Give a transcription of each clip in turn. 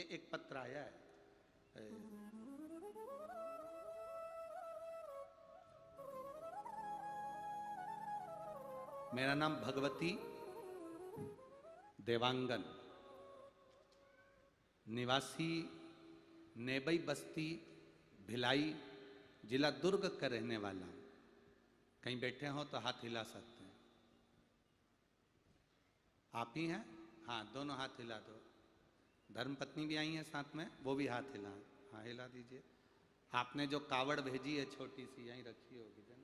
एक पत्र आया है। मेरा नाम भगवती देवांगन, निवासी नेबई बस्ती भिलाई, जिला दुर्ग का रहने वाला हूं। कहीं बैठे हो तो हाथ हिला सकते हैं। आप ही हैं? हाँ, दोनों हाथ हिला दो। धर्मपत्नी भी आई है साथ में, वो भी हाथ हिला। हाँ, हिला दीजिए। आपने जो कावड़ भेजी है छोटी सी, यहीं रखी होगी ना।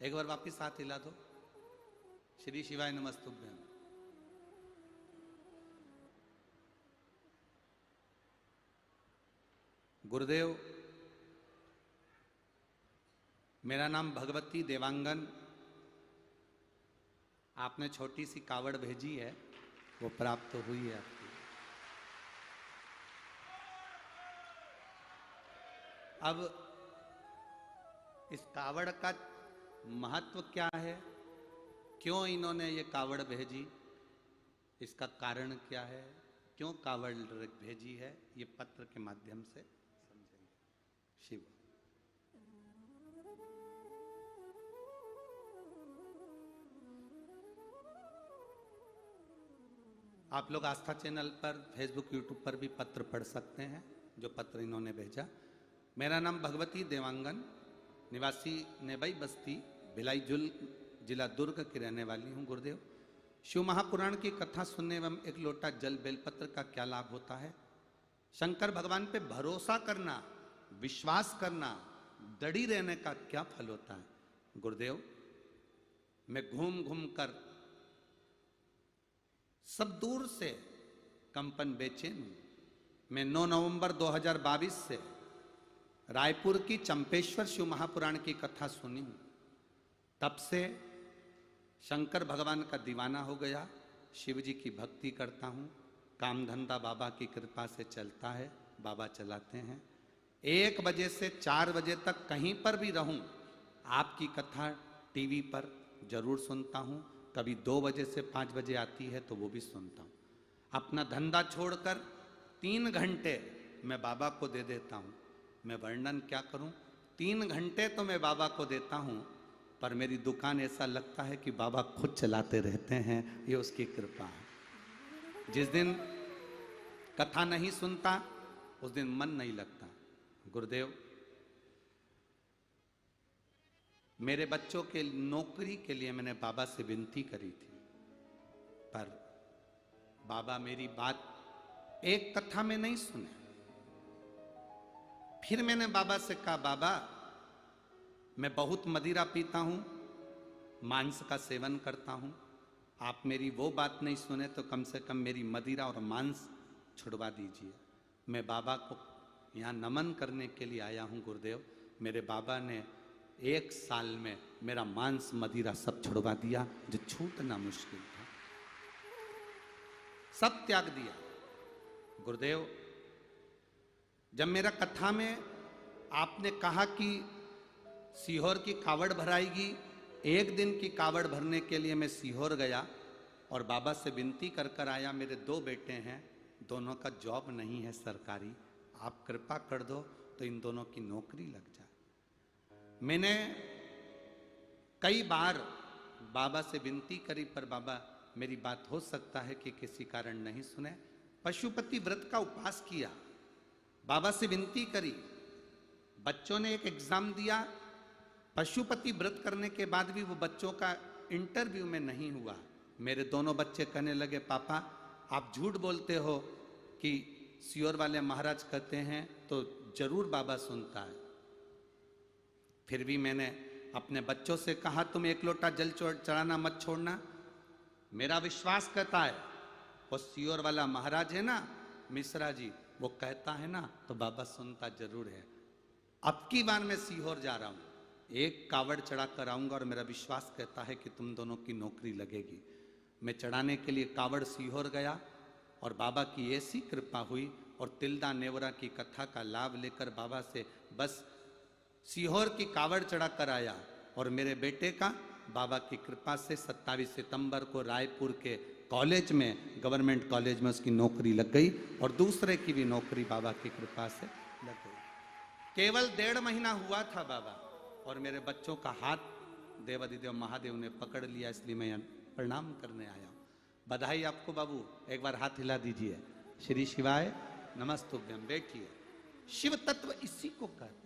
एक बार वापिस हाथ हिला दो। श्री शिवाय नमस्तुभ्यम। गुरुदेव, मेरा नाम भगवती देवांगन। आपने छोटी सी कावड़ भेजी है, वो प्राप्त तो हुई है आपकी। अब इस कावड़ का महत्व क्या है, क्यों इन्होंने ये कावड़ भेजी, इसका कारण क्या है, क्यों कावड़ भेजी है, ये पत्र के माध्यम से समझेंगे। शिव। आप लोग आस्था चैनल पर, फेसबुक, यूट्यूब पर भी पत्र पढ़ सकते हैं जो पत्र इन्होंने भेजा। मेरा नाम भगवती देवांगन, निवासी नेबई बस्ती भिलाई जिला दुर्ग की रहने वाली हूँ। गुरुदेव, शिव महापुराण की कथा सुनने एवं एक लोटा जल बेलपत्र का क्या लाभ होता है? शंकर भगवान पे भरोसा करना, विश्वास करना, दृढ़ रहने का क्या फल होता है? गुरुदेव, मैं घूम घूम कर सब दूर से कंपन बेचैन हूं। मैं 9 नवंबर 2022 से रायपुर की चंपेश्वर शिव महापुराण की कथा सुनी हूं। तब से शंकर भगवान का दीवाना हो गया, शिव जी की भक्ति करता हूं। काम धंधा बाबा की कृपा से चलता है, बाबा चलाते हैं। 1 बजे से 4 बजे तक कहीं पर भी रहूं, आपकी कथा टीवी पर जरूर सुनता हूं। कभी 2 बजे से 5 बजे आती है तो वो भी सुनता हूं। अपना धंधा छोड़कर 3 घंटे मैं बाबा को दे देता हूं। मैं वर्णन क्या करूं, 3 घंटे तो मैं बाबा को देता हूं, पर मेरी दुकान ऐसा लगता है कि बाबा खुद चलाते रहते हैं। ये उसकी कृपा है। जिस दिन कथा नहीं सुनता उस दिन मन नहीं लगता। गुरुदेव, मेरे बच्चों के नौकरी के लिए मैंने बाबा से विनती करी थी, पर बाबा मेरी बात एक कथा में नहीं सुने। फिर मैंने बाबा से कहा, बाबा मैं बहुत मदिरा पीता हूं, मांस का सेवन करता हूं, आप मेरी वो बात नहीं सुने तो कम से कम मेरी मदिरा और मांस छुड़वा दीजिए। मैं बाबा को यहाँ नमन करने के लिए आया हूं। गुरुदेव, मेरे बाबा ने 1 साल में मेरा मांस मदिरा सब छुड़वा दिया, जो छूटना मुश्किल था, सब त्याग दिया। गुरुदेव, जब मेरा कथा में आपने कहा कि सीहोर की कावड़ भराएगी, 1 दिन की कावड़ भरने के लिए मैं सीहोर गया और बाबा से विनती कर कर आया। मेरे 2 बेटे हैं, दोनों का जॉब नहीं है सरकारी, आप कृपा कर दो तो इन दोनों की नौकरी लग जाए। मैंने कई बार बाबा से विनती करी, पर बाबा मेरी बात हो सकता है कि किसी कारण नहीं सुने। पशुपति व्रत का उपवास किया, बाबा से विनती करी, बच्चों ने एक एग्जाम दिया, पशुपति व्रत करने के बाद भी वो बच्चों का इंटरव्यू में नहीं हुआ। मेरे दोनों बच्चे कहने लगे, पापा आप झूठ बोलते हो कि सियोर वाले महाराज कहते हैं तो जरूर बाबा सुनता है। फिर भी मैंने अपने बच्चों से कहा, तुम 1 लोटा जल चढ़ाना मत छोड़ना। मेरा विश्वास कहता है वो सियोर वाला महाराज है ना, मिश्रा जी, वो कहता है ना तो बाबा सुनता जरूर है। अब की बार मैं सीहोर जा रहा हूं, 1 कावड़ चढ़ा कर आऊंगा और मेरा विश्वास कहता है कि तुम दोनों की नौकरी लगेगी। मैं चढ़ाने के लिए कावड़ सीहोर गया और बाबा की ऐसी कृपा हुई और तिल्दा नेवरा की कथा का लाभ लेकर बाबा से बस सीहोर की कावड़ चढ़ा कर आया। और मेरे बेटे का बाबा की कृपा से 27 सितंबर को रायपुर के कॉलेज में, गवर्नमेंट कॉलेज में उसकी नौकरी लग गई और दूसरे की भी नौकरी बाबा की कृपा से लग गई। केवल 1.5 महीना हुआ था बाबा, और मेरे बच्चों का हाथ देवाधिदेव महादेव ने पकड़ लिया, इसलिए मैं प्रणाम करने आया हूँ। बधाई आपको बाबू, एक बार हाथ हिला दीजिए। श्री शिवाय नमस्तुभ्यम। बैठिए। शिव तत्व इसी को कहते हैं।